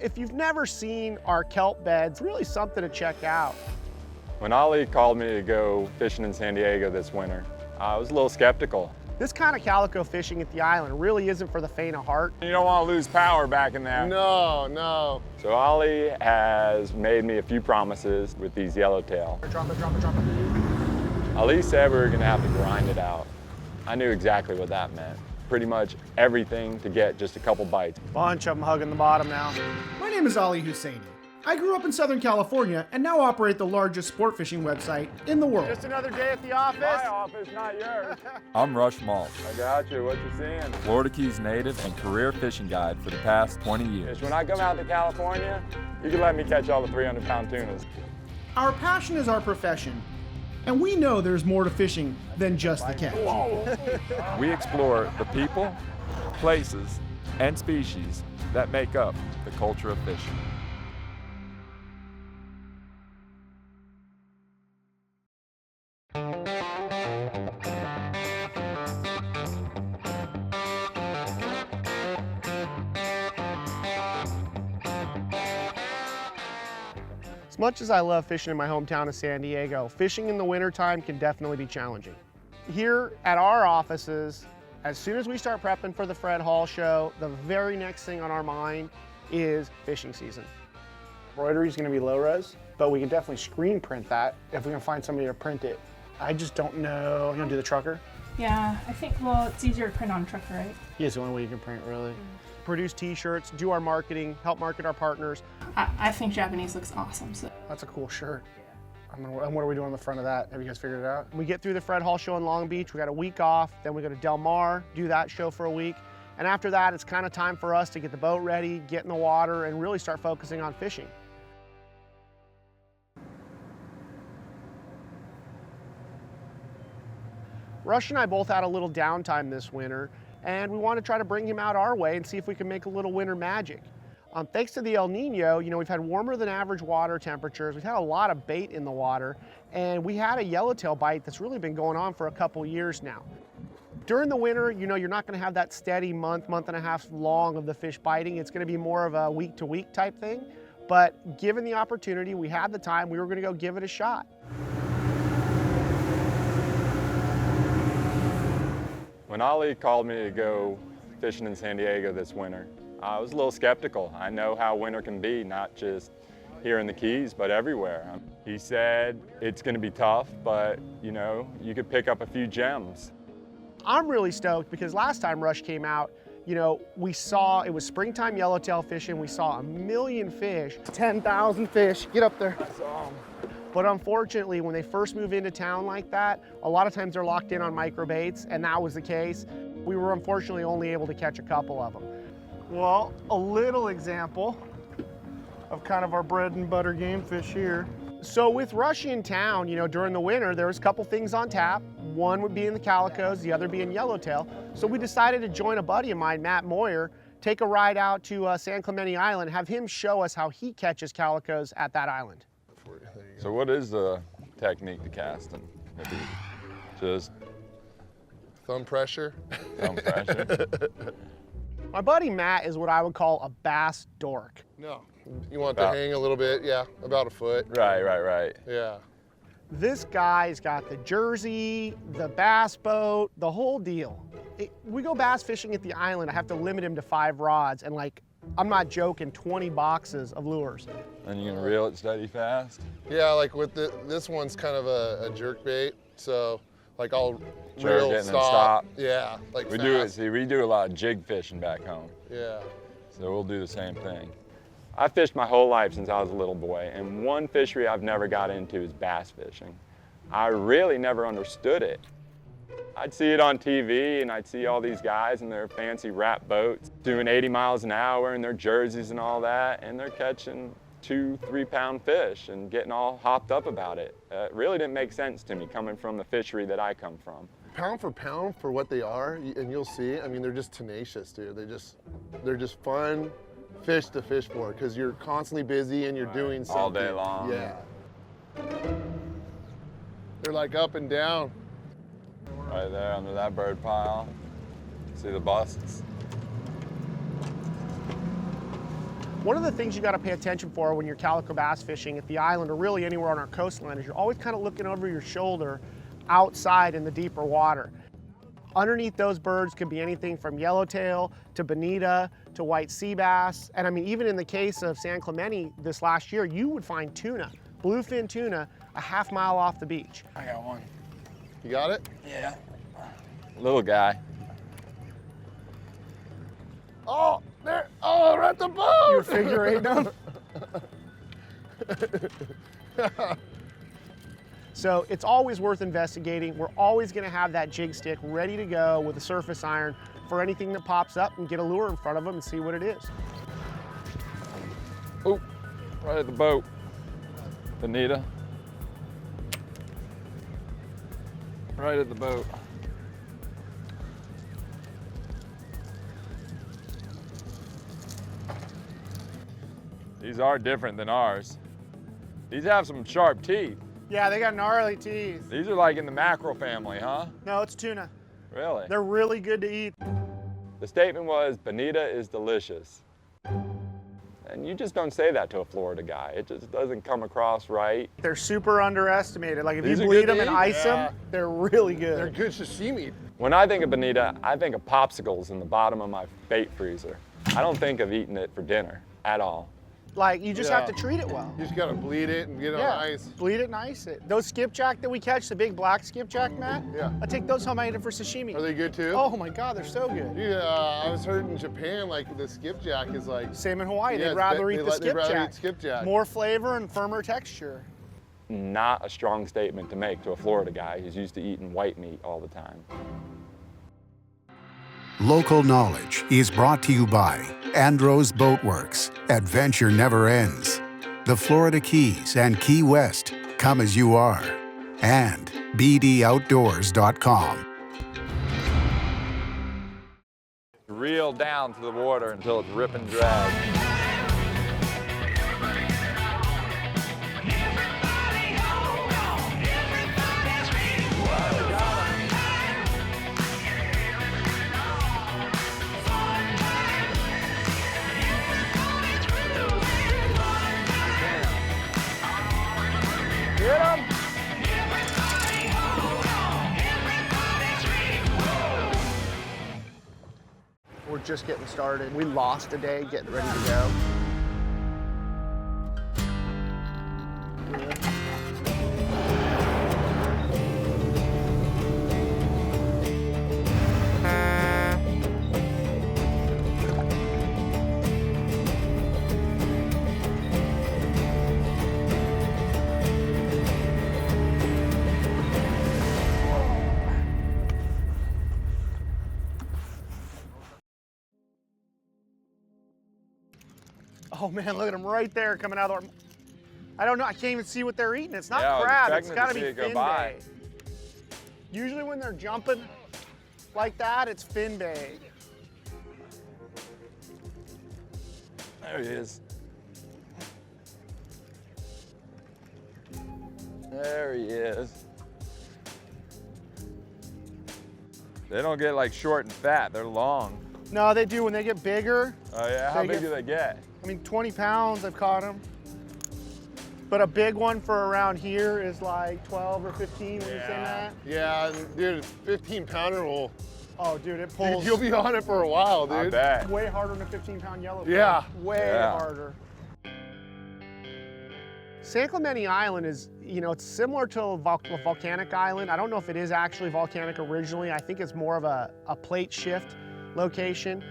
If you've never seen our kelp beds, really something to check out. When Ollie called me to go fishing in San Diego this winter, I was a little skeptical. This kind of calico fishing at the island really isn't for the faint of heart. You don't want to lose power back in there. No, no. So Ollie has made me a few promises with these Yellowtail. Drop it, drop it, drop it. Ollie said we were gonna have to grind it out. I knew exactly what that meant. Pretty much everything to get just a couple bites. Bunch of them hugging the bottom now. My name is Ali Hussainy. I grew up in Southern California and now operate the largest sport fishing website in the world. Just another day at the office. My office, not yours. I'm Rush Maltz, I got you, what you seeing? Florida Keys native and career fishing guide for the past 20 years. When I come out to California, you can let me catch all the 300-pound tunas. Our passion is our profession, and we know there's more to fishing than just the catch. We explore the people, places, and species that make up the culture of fishing. As much as I love fishing in my hometown of San Diego, fishing in the wintertime can definitely be challenging. Here at our offices, as soon as we start prepping for the Fred Hall show, the very next thing on our mind is fishing season. Embroidery is going to be low res, but we can definitely screen print that if we can find somebody to print it. I just don't know. You gonna do the trucker? Yeah, I think, well, it's easier to print on trucker, right? Yeah, it's the only way you can print, really. Produce t-shirts, do our marketing, help market our partners. I think Japanese looks awesome, so. That's a cool shirt. And what are we doing on the front of that? Have you guys figured it out? We get through the Fred Hall show in Long Beach, we got a week off, then we go to Del Mar, do that show for a week. And after that, it's kind of time for us to get the boat ready, get in the water, and really start focusing on fishing. Rush and I both had a little downtime this winter, and we want to try to bring him out our way and see if we can make a little winter magic. Thanks to the El Nino, we've had warmer than average water temperatures. We've had a lot of bait in the water, and we had a yellowtail bite that's really been going on for a couple years now. During the winter, you're not going to have that steady month and a half long of the fish biting. It's going to be more of a week-to-week type thing. But given the opportunity, we had the time, we were going to go give it a shot. When Ollie called me to go fishing in San Diego this winter, I was a little skeptical. I know how winter can be, not just here in the Keys, but everywhere. He said it's going to be tough, but you could pick up a few gems. I'm really stoked because last time Rush came out, we saw, it was springtime yellowtail fishing, we saw 1 million fish, 10,000 fish, get up there. But unfortunately, when they first move into town like that, a lot of times they're locked in on micro baits, and that was the case. We were unfortunately only able to catch a couple of them. Well, a little example of kind of our bread and butter game fish here. So with Rush in town, during the winter, there was a couple things on tap. One would be in the Calicos, the other being Yellowtail. So we decided to join a buddy of mine, Matt Moyer, take a ride out to San Clemente Island, have him show us how he catches Calicos at that island. So what is the technique to cast them? Just thumb pressure. thumb pressure? My buddy Matt is what I would call a bass dork. No, you want to hang a little bit, yeah, about a foot. Right. Yeah. This guy's got the jersey, the bass boat, the whole deal. We go bass fishing at the island, I have to limit him to 5 rods and I'm not joking, 20 boxes of lures. And you can reel it steady fast? Yeah, like with this one's kind of a jerk bait, so I'll Jerk reel, it and stop. stop. Yeah, like we fast. we do a lot of jig fishing back home. Yeah. So we'll do the same thing. I fished my whole life since I was a little boy, and one fishery I've never got into is bass fishing. I really never understood it. I'd see it on TV, and I'd see all these guys in their fancy wrap boats doing 80 miles an hour in their jerseys and all that, and they're catching 2-3 pound fish and getting all hopped up about it. It really didn't make sense to me coming from the fishery that I come from. Pound for pound for what they are, and you'll see, I mean, they're just tenacious, dude. They're just fun fish to fish for because you're constantly busy and you're doing something. All day long. Yeah. They're like up and down. Right there under that bird pile. See the busts? One of the things you got to pay attention for when you're calico bass fishing at the island or really anywhere on our coastline is you're always kind of looking over your shoulder outside in the deeper water. Underneath those birds could be anything from yellowtail to bonita to white sea bass. And I mean, even in the case of San Clemente this last year, you would find tuna, bluefin tuna, a half mile off the beach. I got one. You got it? Yeah. Little guy. Oh, there. Oh, we're at the boat. You were figure eighting them? So it's always worth investigating. We're always gonna have that jig stick ready to go with a surface iron for anything that pops up and get a lure in front of them and see what it is. Oh, right at the boat. Bonita. Right at the boat. These are different than ours. These have some sharp teeth. Yeah, they got gnarly teeth. These are like in the mackerel family, huh? No, it's tuna. Really? They're really good to eat. The statement was, bonita is delicious. And you just don't say that to a Florida guy. It just doesn't come across right. They're super underestimated. Like if These you are bleed good to them and eat? ice Yeah. them, they're really good. They're good sashimi. When I think of bonita, I think of popsicles in the bottom of my bait freezer. I don't think of eating it for dinner at all. Like you just have Yeah. to treat it well. You just gotta bleed it and get it on ice. bleed it and ice it. Those skipjack that we catch, the big black skipjack, Matt, Yeah. I take those home, I eat it for sashimi. Are they good too? Oh my God, they're so good. Yeah, I was heard in Japan, like the skipjack is like. Same in Hawaii, Yeah, they'd it's rather be- eat they the like- they'd rather skipjack. eat skipjack. More flavor and firmer texture. Not a strong statement to make to a Florida guy who's used to eating white meat all the time. Local knowledge is brought to you by Andros Boatworks. Adventure never ends. The Florida Keys and Key West, come as you are. And bdoutdoors.com. Reel down to the water until it's rip and drag. Get 'em! We're just getting started. We lost a day getting ready to go. Oh man, look at them right there coming out of the. I don't know, I can't even see what they're eating. It's not Yeah, I was crab, it's expecting to gotta see be it go fin by. bait. Usually when they're jumping like that, it's fin bait. There he is. There he is. They don't get like short and fat, they're long. No, they do when they get bigger. Oh yeah, how They big get- do they get? I mean, 20 pounds, I've caught them. But a big one for around here is like 12 or 15, when you say that? Yeah, and dude, 15-pounder will. Oh, dude, it pulls You'll be on it for a while, dude. I bet. way harder than a 15-pound yellowtail. Yeah. Way Yeah. harder. San Clemente Island is, you know, it's similar to a volcanic island. I don't know if it is actually volcanic originally. I think it's more of a plate shift location.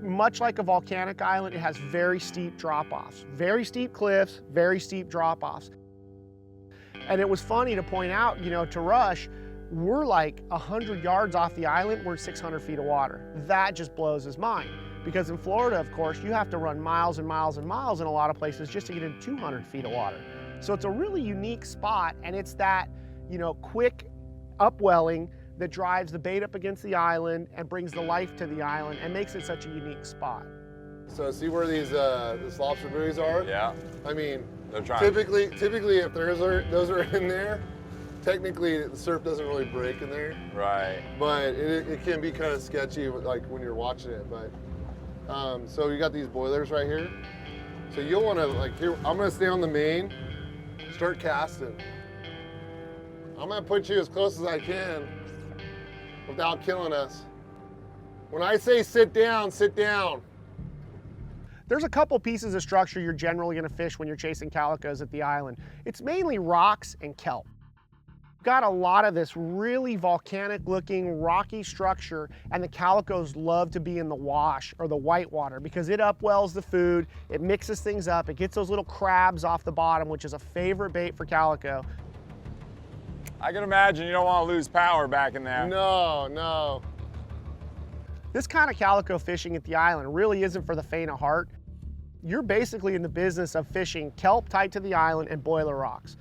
Much like a volcanic island, it has very steep drop-offs. Very steep cliffs, very steep drop-offs. And it was funny to point out, you know, to Rush, we're like 100 yards off the island, we're 600 feet of water. That just blows his mind. Because in Florida, of course, you have to run miles and miles and miles in a lot of places just to get into 200 feet of water. So it's a really unique spot, and it's that, you know, quick upwelling that drives the bait up against the island and brings the life to the island and makes it such a unique spot. So see where these this lobster buoys are? Yeah, I mean, they're trying. typically if those are in there, technically the surf doesn't really break in there, Right. but it can be kind of sketchy like when you're watching it. But So you got these boilers right here. So you'll want to, like, here, I'm going to stay on the main, start casting. I'm going to put you as close as I can without killing us. When I say sit down, sit down. There's a couple pieces of structure you're generally going to fish when you're chasing calicos at the island. It's mainly rocks and kelp. Got a lot of this really volcanic looking rocky structure, and the calicos love to be in the wash or the whitewater because it upwells the food, it mixes things up, it gets those little crabs off the bottom, which is a favorite bait for calico. I can imagine you don't want to lose power back in there. No, no. This kind of calico fishing at the island really isn't for the faint of heart. You're basically in the business of fishing kelp tight to the island and boiler rocks.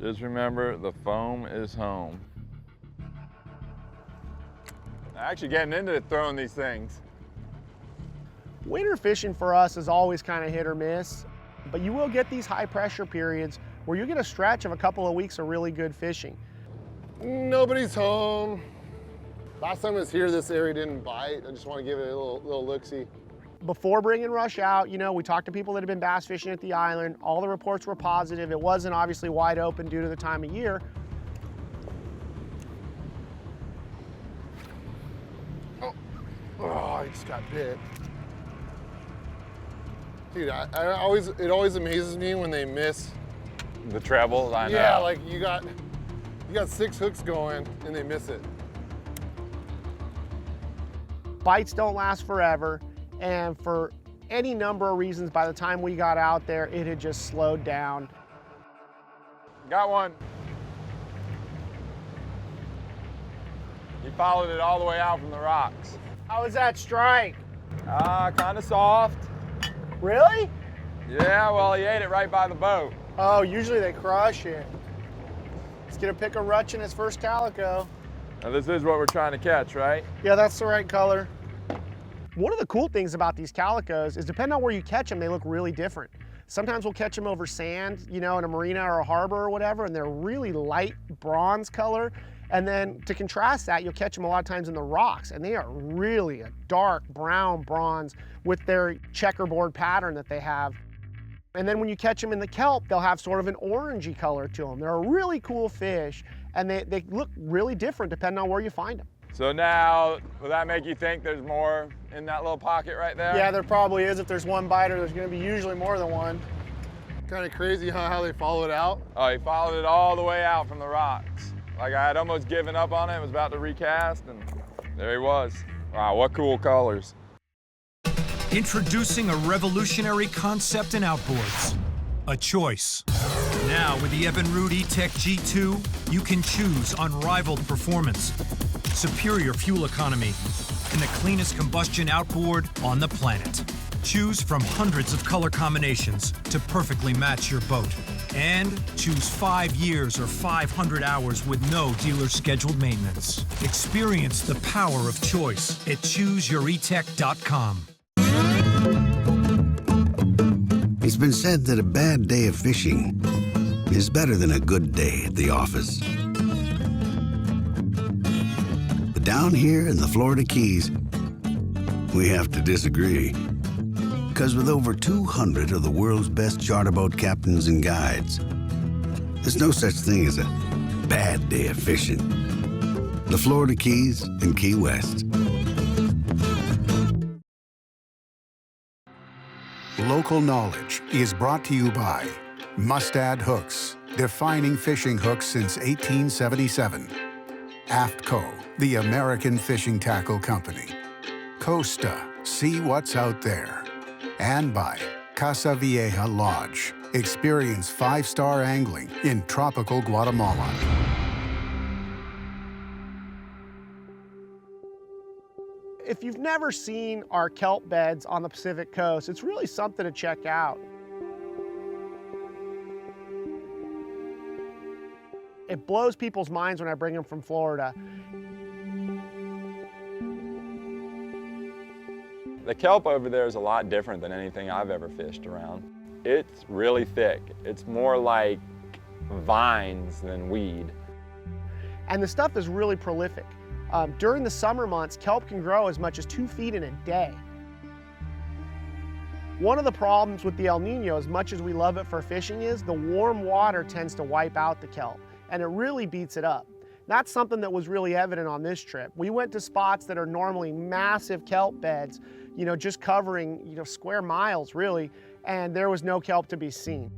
Just remember, the foam is home. Actually getting into throwing these things. Winter fishing for us is always kind of hit or miss, but you will get these high pressure periods where you get a stretch of a couple of weeks of really good fishing. Nobody's home. Last time I was here, this area didn't bite. I just want to give it a little look-see. Before bringing Rush out, you know, we talked to people that have been bass fishing at the island. All the reports were positive. It wasn't obviously wide open due to the time of year. Oh, I just got bit. Dude, it always amazes me when they miss. The trebles, I know. Yeah, like you got 6 hooks going and they miss it. Bites don't last forever, and for any number of reasons, by the time we got out there, it had just slowed down. Got one. He followed it all the way out from the rocks. How was that strike? Kind of soft. Really? Yeah, well, he ate it right by the boat. Oh, usually they crush it. He's gonna pick a rutch in his first calico. Now this is what we're trying to catch, right? Yeah, that's the right color. One of the cool things about these calicos is depending on where you catch them, they look really different. Sometimes we'll catch them over sand, you know, in a marina or a harbor or whatever, and they're really light bronze color. And then to contrast that, you'll catch them a lot of times in the rocks, and they are really a dark brown bronze with their checkerboard pattern that they have. And then when you catch them in the kelp, they'll have sort of an orangey color to them. They're a really cool fish, and they look really different depending on where you find them. So now, will that make you think there's more in that little pocket right there? Yeah, there probably is. If there's one biter, there's gonna be usually more than one. Kind of crazy how they follow it out. Oh, he followed it all the way out from the rocks. Like I had almost given up on it, was about to recast, and there he was. Wow, what cool colors. Introducing a revolutionary concept in outboards, a choice. Now with the Evinrude E-Tech G2, you can choose unrivaled performance, superior fuel economy, and the cleanest combustion outboard on the planet. Choose from hundreds of color combinations to perfectly match your boat. And choose 5 years or 500 hours with no dealer scheduled maintenance. Experience the power of choice at ChooseYourEtech.com. It's been said that a bad day of fishing is better than a good day at the office. But down here in the Florida Keys, we have to disagree. Because with over 200 of the world's best charter boat captains and guides, there's no such thing as a bad day of fishing. The Florida Keys and Key West. Local knowledge is brought to you by Mustad Hooks, defining fishing hooks since 1877. AFTCO, the American Fishing Tackle Company. Costa, see what's out there. And by Casa Vieja Lodge. Experience 5-star angling in tropical Guatemala. If you've never seen our kelp beds on the Pacific coast, it's really something to check out. It blows people's minds when I bring them from Florida. The kelp over there is a lot different than anything I've ever fished around. It's really thick. It's more like vines than weed. And the stuff is really prolific. During the summer months, kelp can grow as much as 2 feet in a day. One of the problems with the El Nino, as much as we love it for fishing, is the warm water tends to wipe out the kelp, and it really beats it up. That's something that was really evident on this trip. We went to spots that are normally massive kelp beds, you know, just covering, you know, square miles really, and there was no kelp to be seen.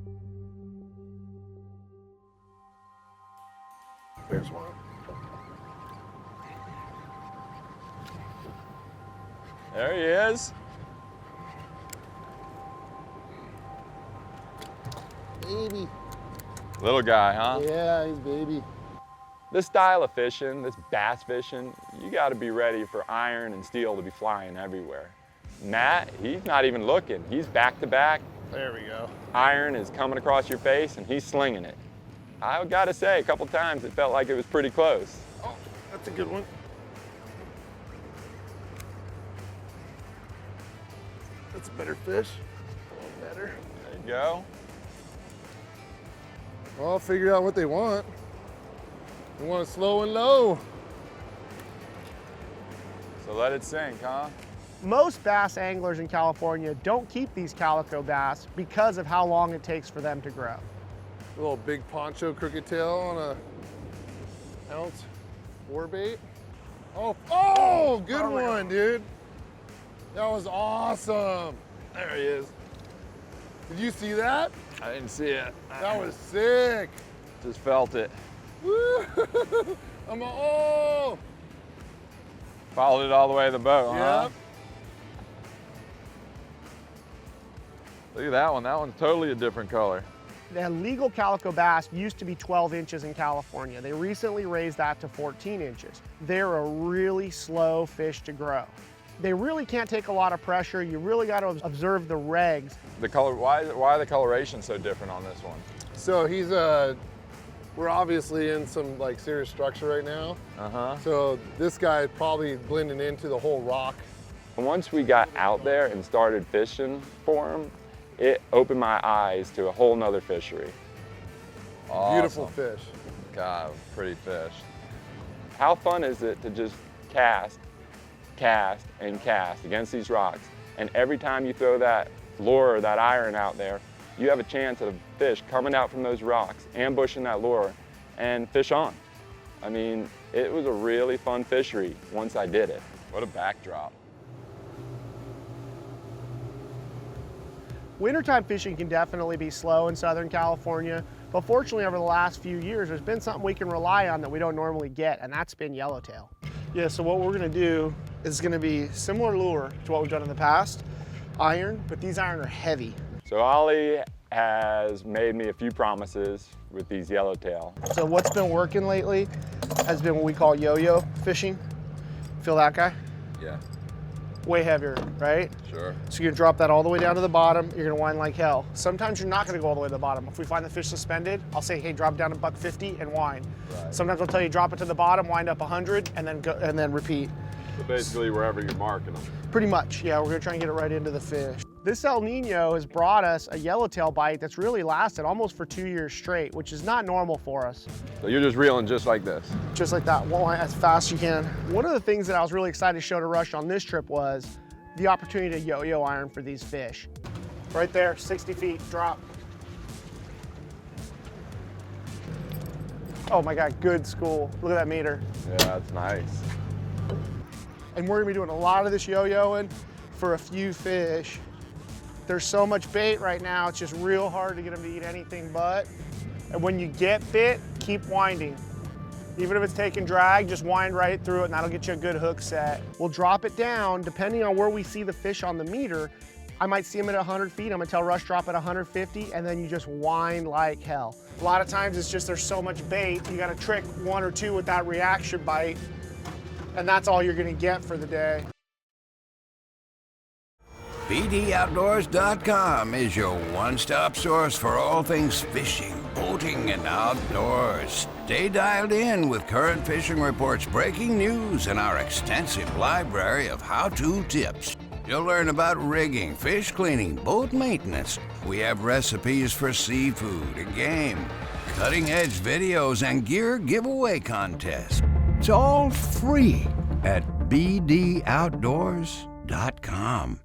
There's one. There he is. Baby. Little guy, huh? Yeah, he's baby. This style of fishing, this bass fishing, you got to be ready for iron and steel to be flying everywhere. Matt, he's not even looking. He's back to back. There we go. Iron is coming across your face and he's slinging it. I got to say, a couple times it felt like it was pretty close. Oh, that's a good one. That's a better fish. A little better. There you go. Well, I'll figure out what they want. They want it slow and low. So let it sink, huh? Most bass anglers in California don't keep these calico bass because of how long it takes for them to grow. A little big poncho crooked tail on a ounce war bait. Oh, good one, dude. That was awesome. There he is. Did you see that? I didn't see it. That was sick. Just felt it. Woo! Oh! Followed it all the way to the boat, huh? Yep. Look at that one. That one's totally a different color. The legal calico bass used to be 12 inches in California. They recently raised that to 14 inches. They're a really slow fish to grow. They really can't take a lot of pressure. You really got to observe the regs. The color, why the coloration so different on this one? So he's we're obviously in some like serious structure right now. Uh-huh. So this guy is probably blending into the whole rock. Once we got out there and started fishing for him, it opened my eyes to a whole nother fishery. Awesome. Beautiful fish. God, pretty fish. How fun is it to just cast, and cast against these rocks, and every time you throw that lure or that iron out there, you have a chance of a fish coming out from those rocks, ambushing that lure, and fish on. I mean, it was a really fun fishery once I did it. What a backdrop. Wintertime fishing can definitely be slow in Southern California, but fortunately over the last few years, there's been something we can rely on that we don't normally get, and that's been yellowtail. Yeah, so what we're gonna do is gonna be similar lure to what we've done in the past, iron, but these iron are heavy. So Ollie has made me a few promises with these yellowtail. So what's been working lately has been what we call yo-yo fishing. Feel that guy? Yeah. Way heavier, right? Sure. So you're gonna drop that all the way down to the bottom, you're gonna wind like hell. Sometimes you're not gonna go all the way to the bottom. If we find the fish suspended, I'll say, hey, drop down to $1.50 and wind. Right. Sometimes I'll tell you drop it to the bottom, wind up 100, and then go, and then repeat. So basically wherever you're marking them. Pretty much, yeah, we're gonna try and get it right into the fish. This El Nino has brought us a yellowtail bite that's really lasted almost for 2 years straight, which is not normal for us. So you're just reeling just like this? Just like that, as fast as you can. One of the things that I was really excited to show to Rush on this trip was the opportunity to yo-yo iron for these fish. Right there, 60 feet, drop. Oh my God, good school. Look at that meter. Yeah, that's nice. And we're gonna be doing a lot of this yo-yoing for a few fish. There's so much bait right now, it's just real hard to get them to eat anything but. And when you get bit, keep winding. Even if it's taking drag, just wind right through it and that'll get you a good hook set. We'll drop it down, depending on where we see the fish on the meter. I might see them at 100 feet, I'm gonna tell Rush drop at 150, and then you just wind like hell. A lot of times it's just there's so much bait, you gotta trick one or two with that reaction bite, and that's all you're gonna get for the day. BDOutdoors.com is your one-stop source for all things fishing, boating, and outdoors. Stay dialed in with current fishing reports, breaking news, and our extensive library of how-to tips. You'll learn about rigging, fish cleaning, boat maintenance. We have recipes for seafood and game, cutting-edge videos, and gear giveaway contests. It's all free at BDOutdoors.com.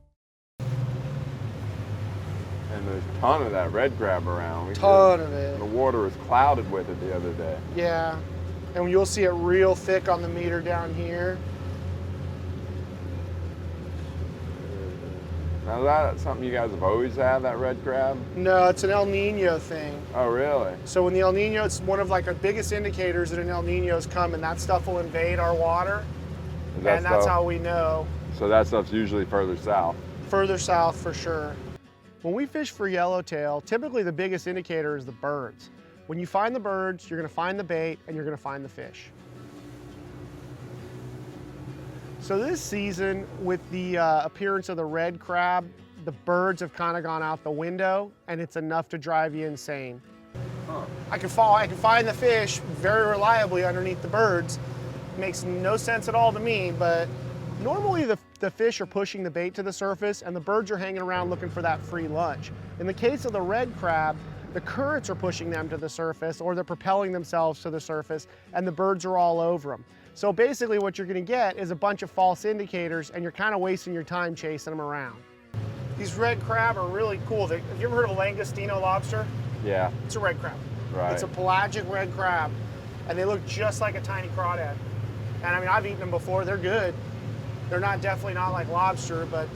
And there's a ton of that red crab around. Ton of it. The water was clouded with it the other day. Yeah, and you'll see it real thick on the meter down here. Now is that something you guys have always had, that red crab? No, it's an El Nino thing. Oh, really? So when the El Nino, it's one of like our biggest indicators that an El Nino's coming. That stuff will invade our water, and that's how we know. So that stuff's usually further south. Further south for sure. When we fish for yellowtail, typically the biggest indicator is the birds. When you find the birds, you're gonna find the bait and you're gonna find the fish. So this season, with the appearance of the red crab, the birds have kind of gone out the window, and it's enough to drive you insane. Huh. I can find the fish very reliably underneath the birds. Makes no sense at all to me, but normally the fish are pushing the bait to the surface and the birds are hanging around looking for that free lunch. In the case of the red crab, the currents are pushing them to the surface, or they're propelling themselves to the surface, and the birds are all over them. So basically what you're gonna get is a bunch of false indicators, and you're kind of wasting your time chasing them around. These red crab are really cool. Have you ever heard of a langostino lobster? Yeah. It's a red crab. Right. It's a pelagic red crab, and they look just like a tiny crawdad. And I mean, I've eaten them before, they're good. They're definitely not like lobster, but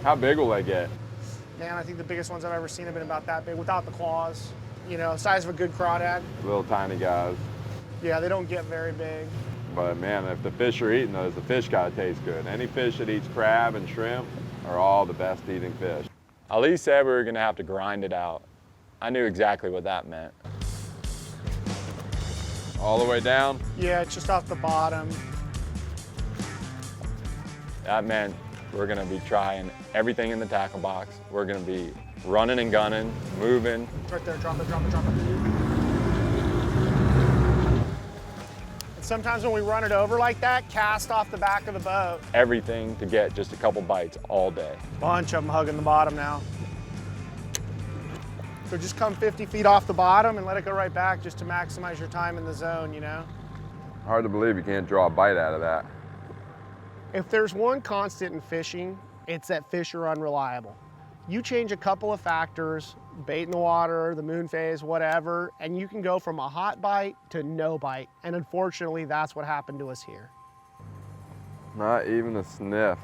how big will they get? man, I think the biggest ones I've ever seen have been about that big without the claws. You know, size of a good crawdad. Little tiny guys. Yeah, they don't get very big. But man, if the fish are eating those, the fish gotta taste good. Any fish that eats crab and shrimp are all the best eating fish. Ali said we were gonna have to grind it out. I knew exactly what that meant. All the way down? Yeah, it's just off the bottom. That meant we're gonna be trying everything in the tackle box. We're gonna be running and gunning, moving. Right there, drop it, drop it, drop it. And sometimes when we run it over like that, cast off the back of the boat. Everything to get just a couple bites all day. Bunch of them hugging the bottom now. So just come 50 feet off the bottom and let it go right back just to maximize your time in the zone, you know? Hard to believe you can't draw a bite out of that. If there's one constant in fishing, it's that fish are unreliable. You change a couple of factors, bait in the water, the moon phase, whatever, and you can go from a hot bite to no bite. And unfortunately, that's what happened to us here. Not even a sniff.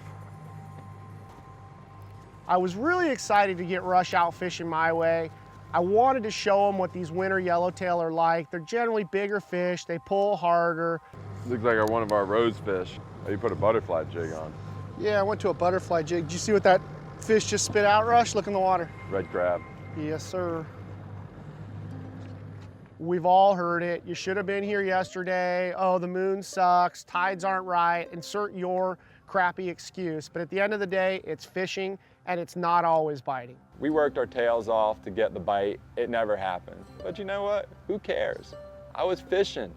I was really excited to get Rush out fishing my way. I wanted to show them what these winter yellowtail are like. They're generally bigger fish, they pull harder. Looks like one of our rose fish. Oh, you put a butterfly jig on. Yeah, I went to a butterfly jig. Did you see what that fish just spit out, Rush? Look in the water. Red crab. Yes, sir. We've all heard it. You should have been here yesterday. Oh, the moon sucks, tides aren't right. Insert your crappy excuse. But at the end of the day, it's fishing and it's not always biting. We worked our tails off to get the bite. It never happened. But you know what? Who cares? I was fishing.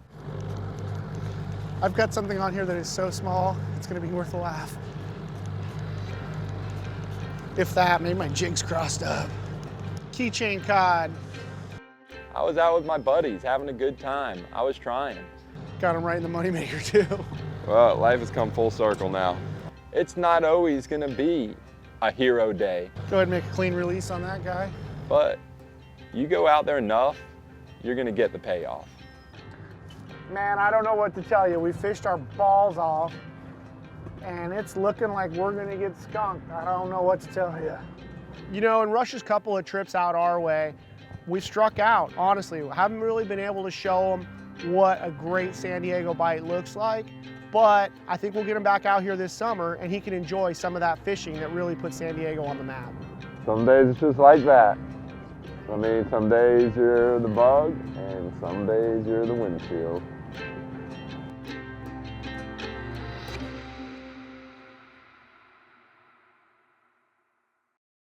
I've got something on here that is so small, it's gonna be worth a laugh. If that, maybe my jig's crossed up. Keychain cod. I was out with my buddies having a good time. I was trying. Got him right in the moneymaker too. Well, life has come full circle now. It's not always gonna be a hero day. Go ahead and make a clean release on that guy. But you go out there enough, you're gonna get the payoff. Man, I don't know what to tell you. We fished our balls off and it's looking like we're gonna get skunked. I don't know what to tell you. You know, in Rush's couple of trips out our way, we struck out, honestly. We haven't really been able to show them what a great San Diego bite looks like, but I think we'll get him back out here this summer and he can enjoy some of that fishing that really put San Diego on the map. Some days it's just like that. I mean, some days you're the bug and some days you're the windshield.